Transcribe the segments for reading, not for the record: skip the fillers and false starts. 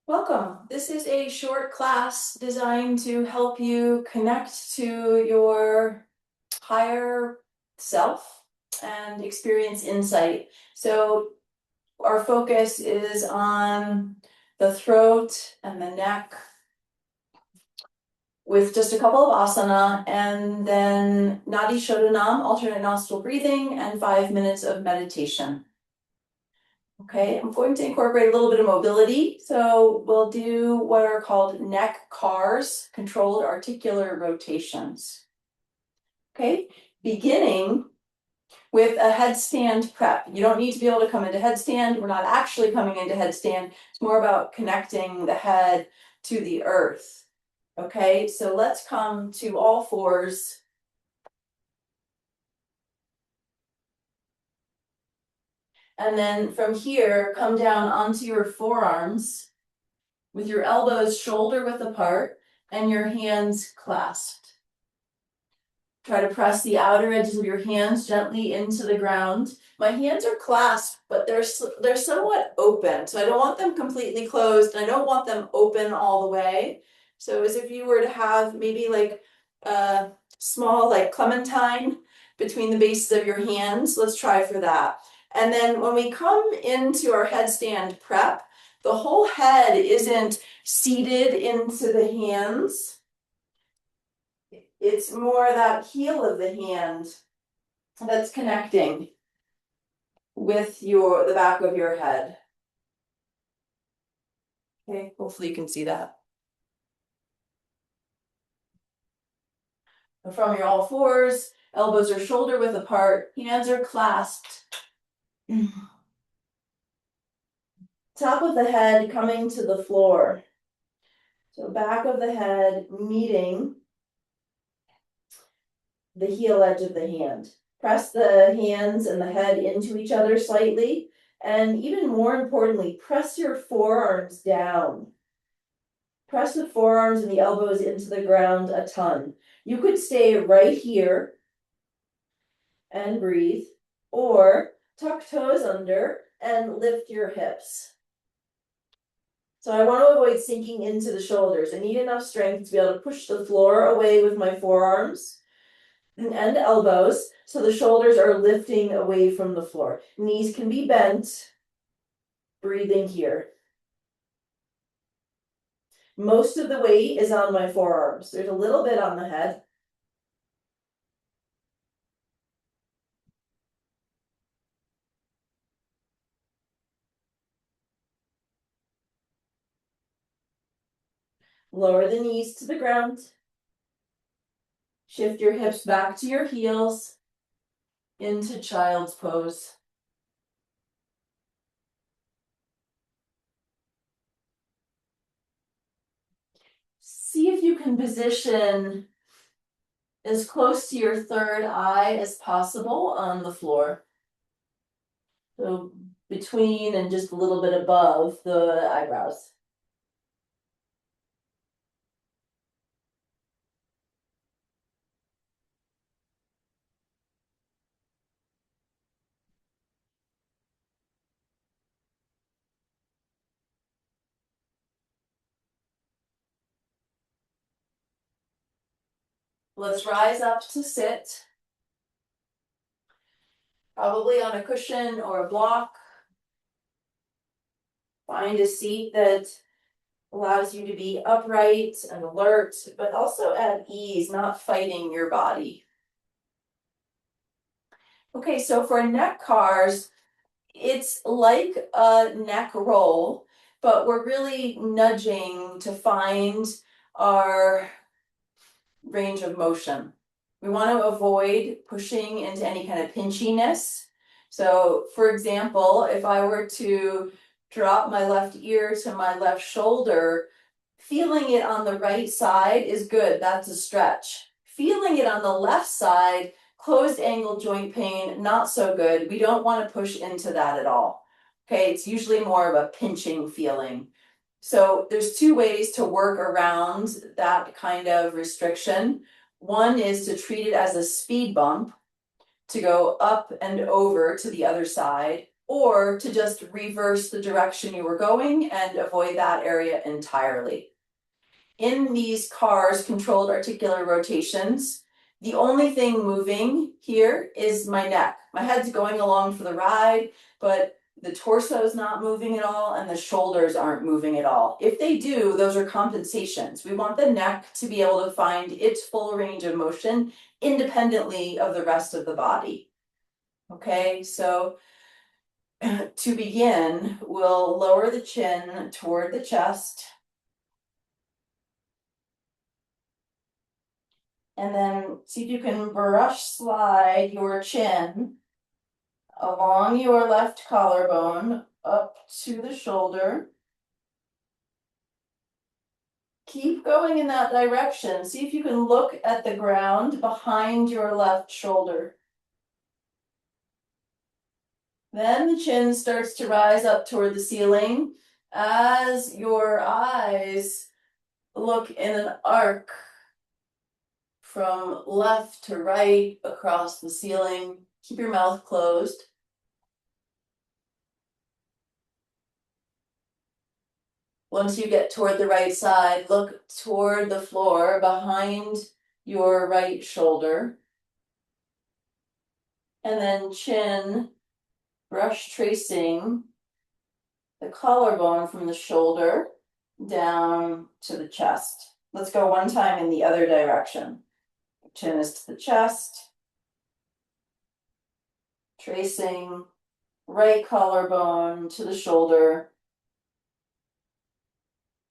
Welcome. This is a short class designed to help you connect to your higher self and experience insight. So our focus is on the throat and the neck with just a couple of asana and then Nadi Shodanam, alternate nostril breathing, and 5 minutes of meditation. Okay, I'm going to incorporate a little bit of mobility. So we'll do what are called neck cars, controlled articular rotations. Okay, beginning with a headstand prep. You don't need to be able to come into headstand. We're not actually coming into headstand. It's more about connecting the head to the earth. Okay, so let's come to all fours. And then from here, come down onto your forearms with your elbows shoulder width apart and your hands clasped. Try to press the outer edges of your hands gently into the ground. My hands are clasped, but they're somewhat open, so I don't want them completely closed. I don't want them open all the way. So as if you were to have maybe like a small like clementine between the bases of your hands. Let's try for that. And then when we come into our headstand prep, the whole head isn't seated into the hands. It's more that heel of the hand that's connecting with the back of your head. Okay, hopefully you can see that. From your all fours, elbows are shoulder width apart, hands are clasped. Top of the head coming to the floor. So back of the head meeting the heel edge of the hand. Press the hands and the head into each other slightly, and even more importantly, press your forearms down. Press the forearms and the elbows into the ground a ton. You could stay right here and breathe, or tuck toes under and lift your hips. So I want to avoid sinking into the shoulders. I need enough strength to be able to push the floor away with my forearms and elbows, so the shoulders are lifting away from the floor. Knees can be bent, breathing here. Most of the weight is on my forearms. There's a little bit on the head. Lower the knees to the ground. Shift your hips back to your heels into child's pose. See if you can position as close to your third eye as possible on the floor. So between and just a little bit above the eyebrows. Let's rise up to sit. Probably on a cushion or a block. Find a seat that allows you to be upright and alert, but also at ease, not fighting your body. Okay, so for neck cars, it's like a neck roll, but we're really nudging to find our range of motion. We want to avoid pushing into any kind of pinchiness. So for example, if I were to drop my left ear to my left shoulder, feeling it on the right side is good. That's a stretch. Feeling it on the left side, closed angle joint pain, not so good. We don't want to push into that at all. Okay, it's usually more of a pinching feeling. So there's two ways to work around that kind of restriction. One is to treat it as a speed bump, to go up and over to the other side. or to just reverse the direction you were going and avoid that area entirely. In these cars, controlled articular rotations, the only thing moving here is my neck. My head's going along for the ride, but the torso is not moving at all and the shoulders aren't moving at all. If they do, those are compensations. We want the neck to be able to find its full range of motion independently of the rest of the body. Okay, so to begin, we'll lower the chin toward the chest. And then see if you can brush slide your chin along your left collarbone up to the shoulder. Keep going in that direction. See if you can look at the ground behind your left shoulder. Then the chin starts to rise up toward the ceiling as your eyes look in an arc from left to right across the ceiling. Keep your mouth closed. Once you get toward the right side, look toward the floor behind your right shoulder. And then chin, brush tracing the collarbone from the shoulder down to the chest. Let's go one time in the other direction. Chin is to the chest. Tracing right collarbone to the shoulder.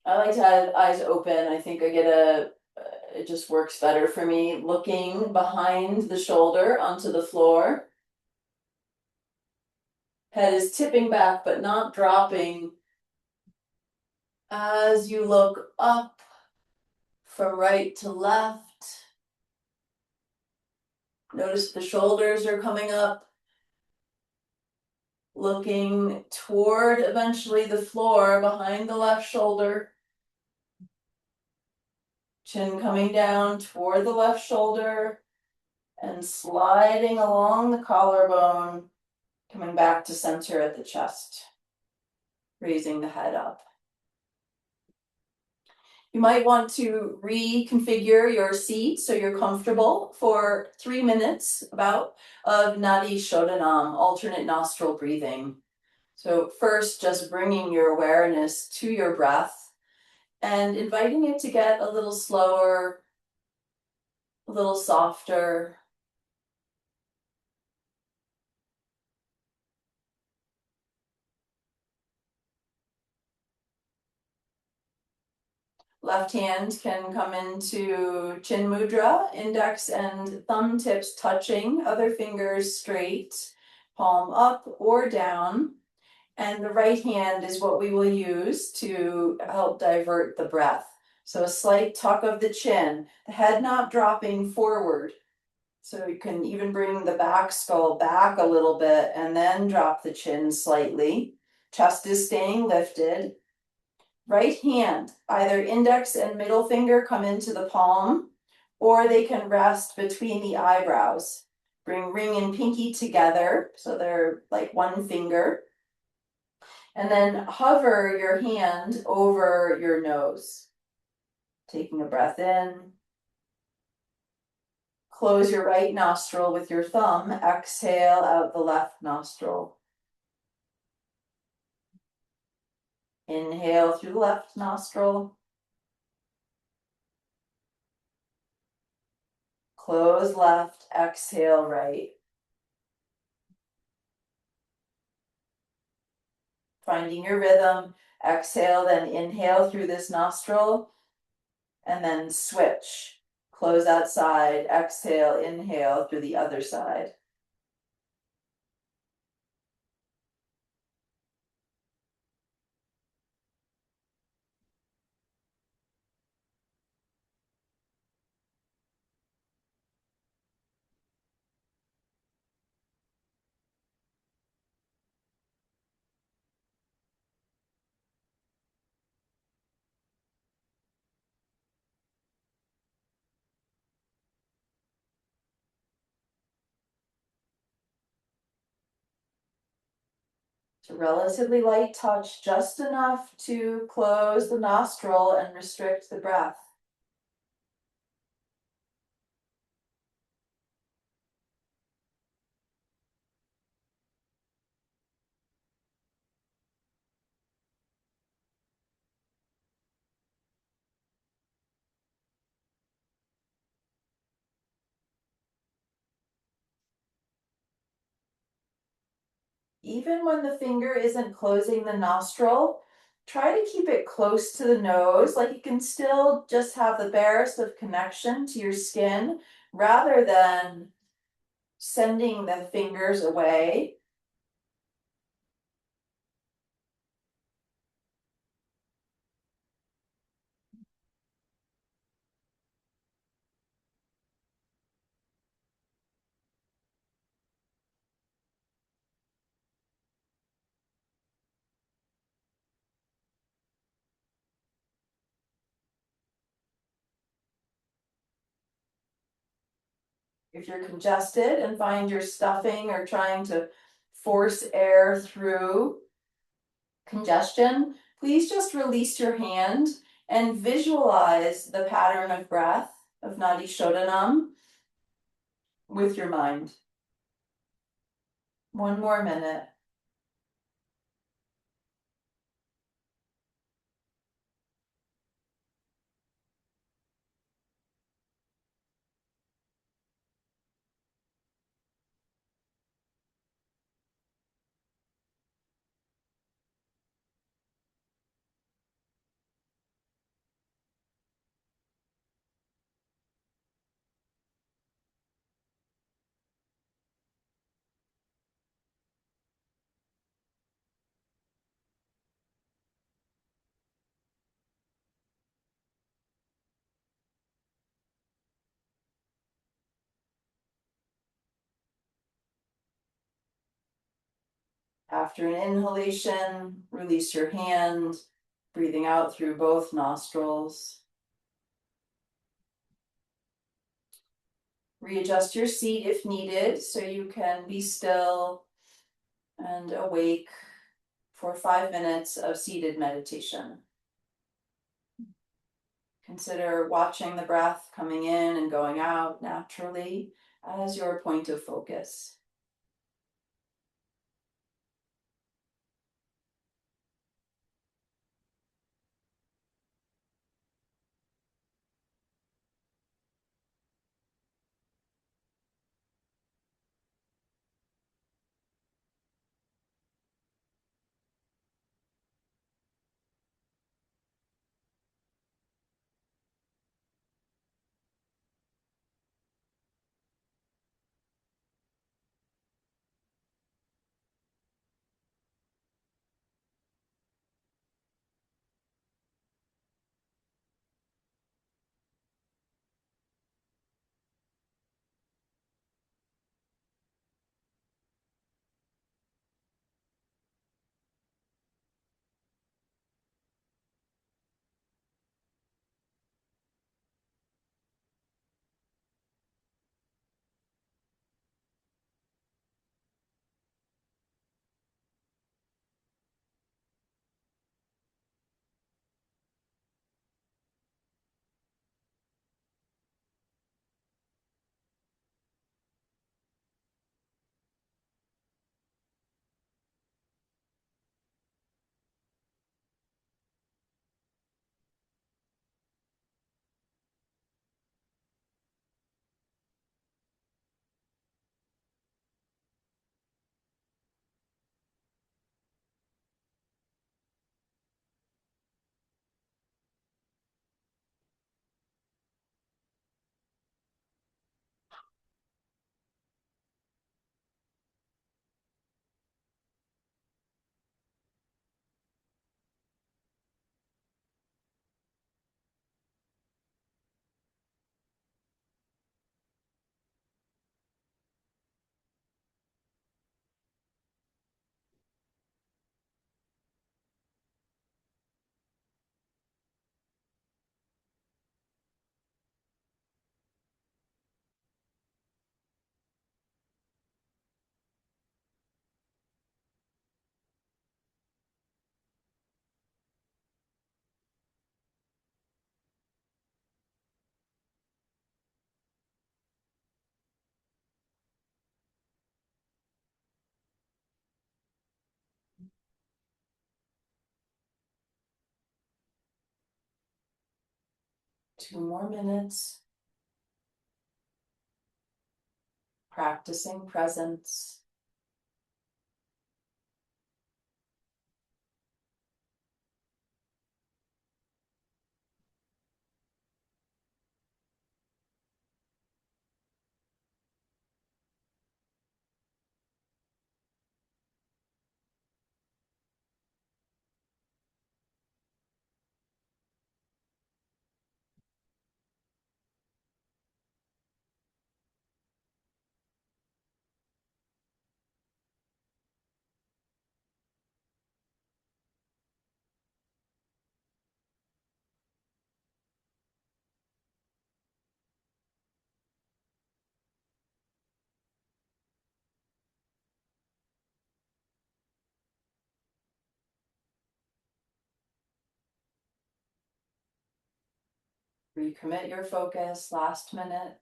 I like to have eyes open. I think it just works better for me. Looking behind the shoulder onto the floor. Head is tipping back but not dropping as you look up from right to left. Notice the shoulders are coming up. Looking toward eventually the floor behind the left shoulder. Chin coming down toward the left shoulder and sliding along the collarbone, coming back to center at the chest, raising the head up. You might want to reconfigure your seat so you're comfortable for 3 minutes about of Nadi Shodhanam, alternate nostril breathing. So first, just bringing your awareness to your breath and inviting it to get a little slower, a little softer. Left hand can come into chin mudra, index and thumb tips touching, other fingers straight, palm up or down. And the right hand is what we will use to help divert the breath. So a slight tuck of the chin, the head not dropping forward. So you can even bring the back skull back a little bit and then drop the chin slightly. Chest is staying lifted. Right hand, either index and middle finger come into the palm, or they can rest between the eyebrows. Bring ring and pinky together, so they're like one finger. And then hover your hand over your nose. Taking a breath in. Close your right nostril with your thumb. Exhale out the left nostril. Inhale through the left nostril. Close left, exhale right. Finding your rhythm. Exhale, then inhale through this nostril. And then switch. Close that side, exhale, inhale through the other side. It's a relatively light touch, just enough to close the nostril and restrict the breath. Even when the finger isn't closing the nostril, try to keep it close to the nose, like you can still just have the barest of connection to your skin rather than sending the fingers away. If you're congested and find you're stuffing or trying to force air through congestion, please just release your hand and visualize the pattern of breath of Nadi Shodanam with your mind. One more minute. After an inhalation, release your hand, breathing out through both nostrils. Readjust your seat if needed so you can be still and awake for 5 minutes of seated meditation. Consider watching the breath coming in and going out naturally as your point of focus. 2 more minutes. Practicing presence. Recommit your focus, last minute.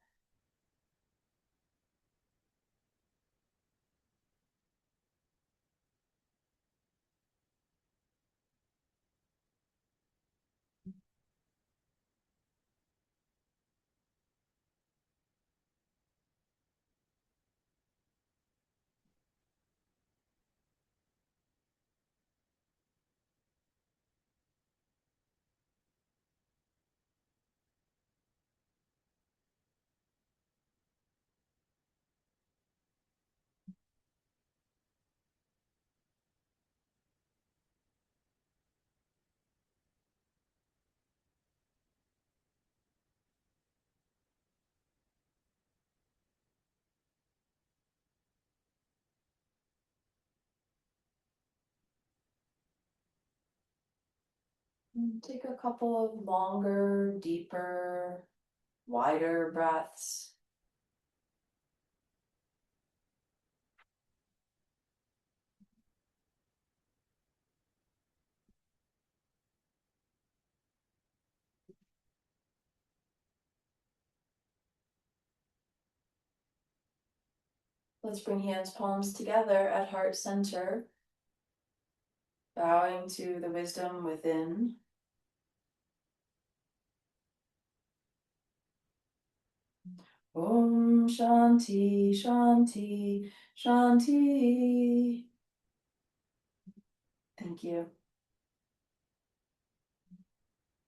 Take a couple of longer, deeper, wider breaths. Let's bring hands, palms together at heart center, bowing to the wisdom within. Om Shanti, Shanti, Shanti. Thank you.